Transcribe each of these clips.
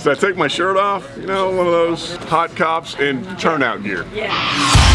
So I take my shirt off, you know, one of those hot cops in turnout gear. Yeah.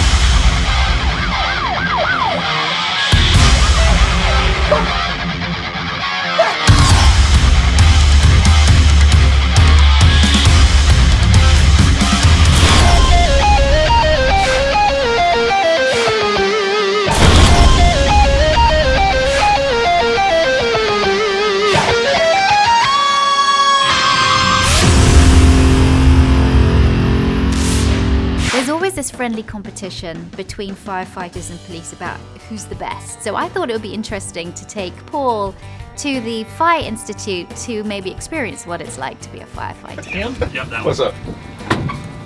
This friendly competition between firefighters and police about who's the best. So I thought it would be interesting to take Paul to the Fire Institute to maybe experience what it's like to be a firefighter. Him? Yep, that What's one. up?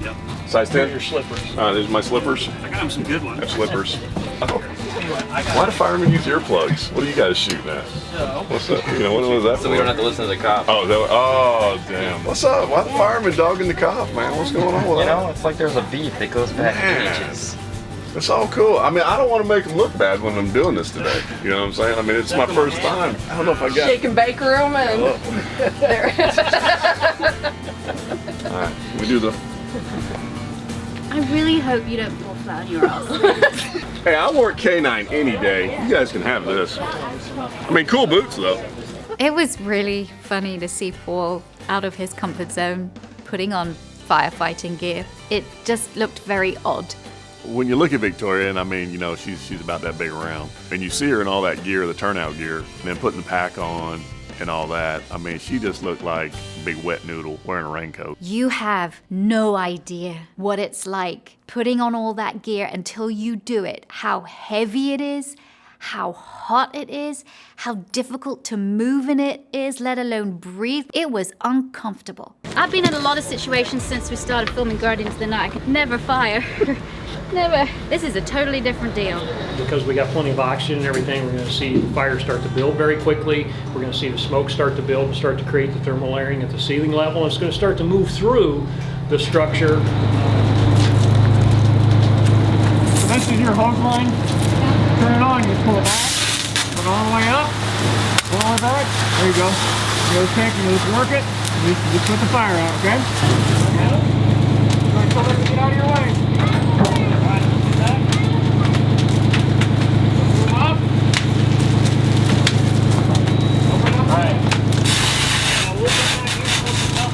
Yep. Size 10? Your slippers. These are my slippers. I got him some good ones. I have slippers. Why do firemen use earplugs? What are you guys shooting at? What's up? You know, what was that? So we don't have to listen to the cop. Oh, damn. What's up? Why the fireman dogging the cop, man? What's going on with You that? know, it's like there's a beef that goes back ages. It's all cool. I mean, I don't want to make them look bad when I'm doing this today. You know what I'm saying? I mean, it's my first time. I don't know if I got Shake and bake room and there. All right, we do the. I really hope you don't fall flat on your ass. Hey, I work K9 any day. You guys can have this. I mean, cool boots though. It was really funny to see Paul out of his comfort zone, putting on firefighting gear. It just looked very odd. When you look at Victoria, and I mean, you know, she's about that big around, and you see her in all that gear, the turnout gear, and then putting the pack on and all that. I mean, she just looked like a big wet noodle wearing a raincoat. You have no idea what it's like putting on all that gear until you do it, how heavy it is, how hot it is, how difficult to move in it is, let alone breathe. It was uncomfortable. I've been in a lot of situations since we started filming Guardians of the Night. I could never fire. Never. This is a totally different deal. Because we got plenty of oxygen and everything, we're going to see the fire start to build very quickly. We're going to see the smoke start to build and start to create the thermal layering at the ceiling level. It's going to start to move through the structure. So this is your hose line. Turn it on, you pull it back, put it all the way up, all the way back. There you go. You go tank, you just work it, you just put the fire out, okay? Right, so let me get out of your way.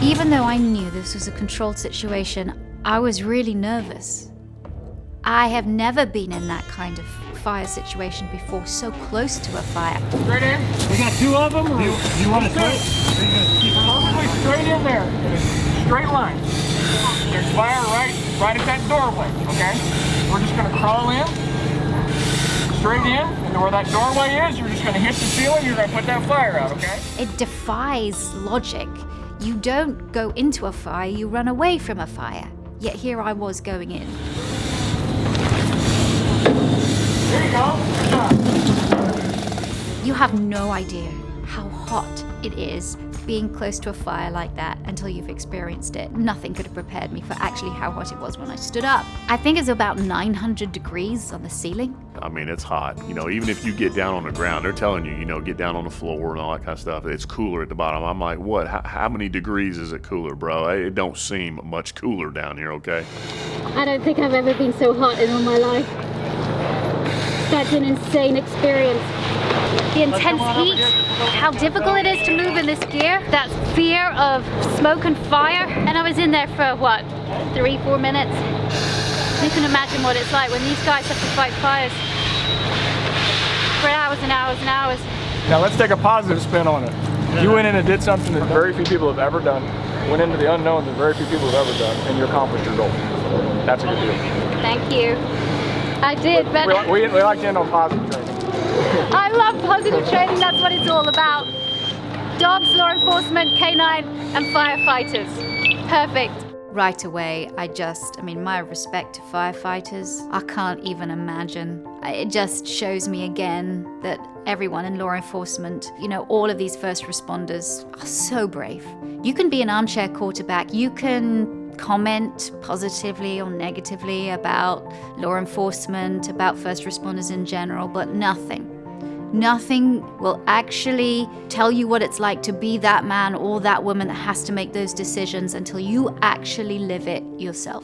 Even though I knew this was a controlled situation, I was really nervous. I have never been in that kind of fire situation before, so close to a fire. Straight in. We got two of them. You want to straight? Perfectly straight in there. Straight line. There's fire right at that doorway, okay? We're just going to crawl in, straight in, and where that doorway is, you're just going to hit the ceiling, you're going to put that fire out, okay? It defies logic. You don't go into a fire, you run away from a fire. Yet here I was going in. There you go. You have no idea how hot it is being close to a fire like that until you've experienced it. Nothing could have prepared me for actually how hot it was when I stood up. I think it's about 900 degrees on the ceiling. I mean, it's hot. You know, even if you get down on the ground, they're telling you, you know, get down on the floor and all that kind of stuff. It's cooler at the bottom. I'm like, what? How many degrees is it cooler, bro? It don't seem much cooler down here, okay? I don't think I've ever been so hot in all my life. That's an insane experience. The intense heat, how difficult it is to move in this gear, that fear of smoke and fire. And I was in there for what, 3-4 minutes? You can imagine what it's like when these guys have to fight fires for hours and hours and hours. Now let's take a positive spin on it. You went in and did something that very few people have ever done. Went into the unknown that very few people have ever done, and you accomplished your goal. That's a good deal. Thank you. I did, but we like to end on positive training. I love positive training, that's what it's all about. Dogs, law enforcement, K9, and firefighters. Perfect. Right away, I mean, my respect to firefighters, I can't even imagine. It just shows me again that everyone in law enforcement, you know, all of these first responders are so brave. You can be an armchair quarterback, you can comment positively or negatively about law enforcement, about first responders in general, but nothing Nothing will actually tell you what it's like to be that man or that woman that has to make those decisions until you actually live it yourself.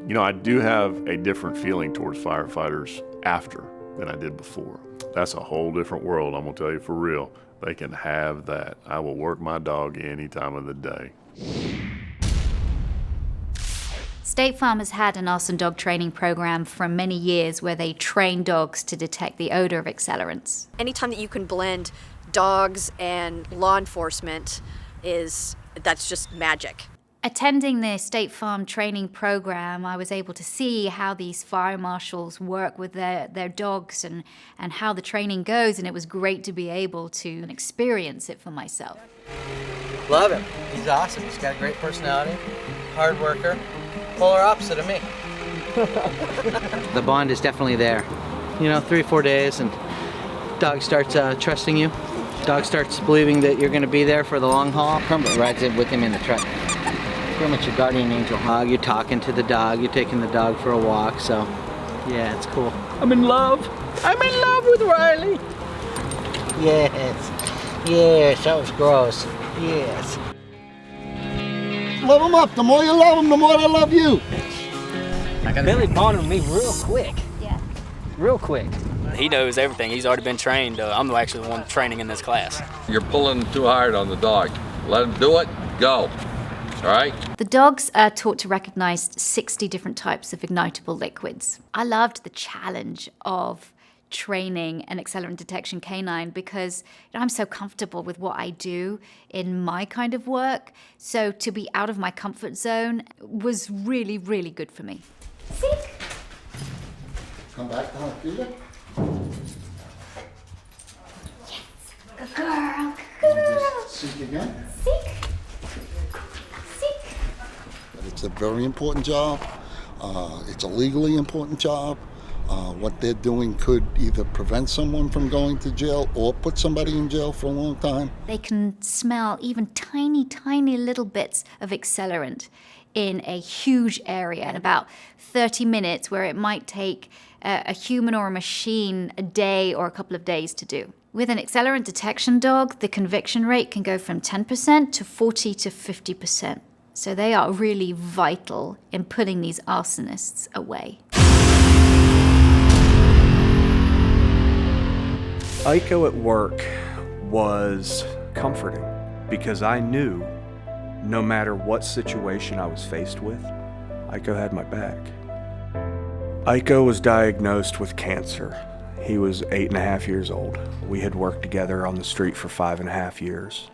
You know, I do have a different feeling towards firefighters after than I did before. That's a whole different world, I'm gonna tell you for real. They can have that. I will work my dog any time of the day. State Farm has had an arson dog training program for many years where they train dogs to detect the odor of accelerants. Anytime that you can blend dogs and law enforcement that's just magic. Attending the State Farm training program, I was able to see how these fire marshals work with their dogs and how the training goes, and it was great to be able to experience it for myself. Love him. He's awesome. He's got a great personality, hard worker, polar opposite of me. The bond is definitely there. You know, 3 or 4 days and dog starts trusting you. Dog starts believing that you're going to be there for the long haul. Crumbler rides in with him in the truck. Pretty much your guardian angel. You're talking to the dog, you're taking the dog for a walk, so yeah, it's cool. I'm in love. I'm in love with Riley. Yes, that was gross. Yes. Love them up. The more you love them, the more they love you. Billy bonded with me real quick. Yeah. Real quick. He knows everything. He's already been trained. I'm actually the one training in this class. You're pulling too hard on the dog. Let him do it. Go. All right. The dogs are taught to recognize 60 different types of ignitable liquids. I loved the challenge of training an accelerant detection canine because I'm so comfortable with what I do in my kind of work. So to be out of my comfort zone was really, really good for me. Seek. Come back down, Peter. Yes. Good girl. Good girl. Seek again. Seek. It's a very important job. It's a legally important job. What they're doing could either prevent someone from going to jail or put somebody in jail for a long time. They can smell even tiny, tiny little bits of accelerant in a huge area in about 30 minutes, where it might take a human or a machine a day or a couple of days to do. With an accelerant detection dog, the conviction rate can go from 10% to 40 to 50%. So they are really vital in putting these arsonists away. Aiko at work was comforting because I knew no matter what situation I was faced with, Aiko had my back. Aiko was diagnosed with cancer. He was 8.5 years old. We had worked together on the street for 5.5 years.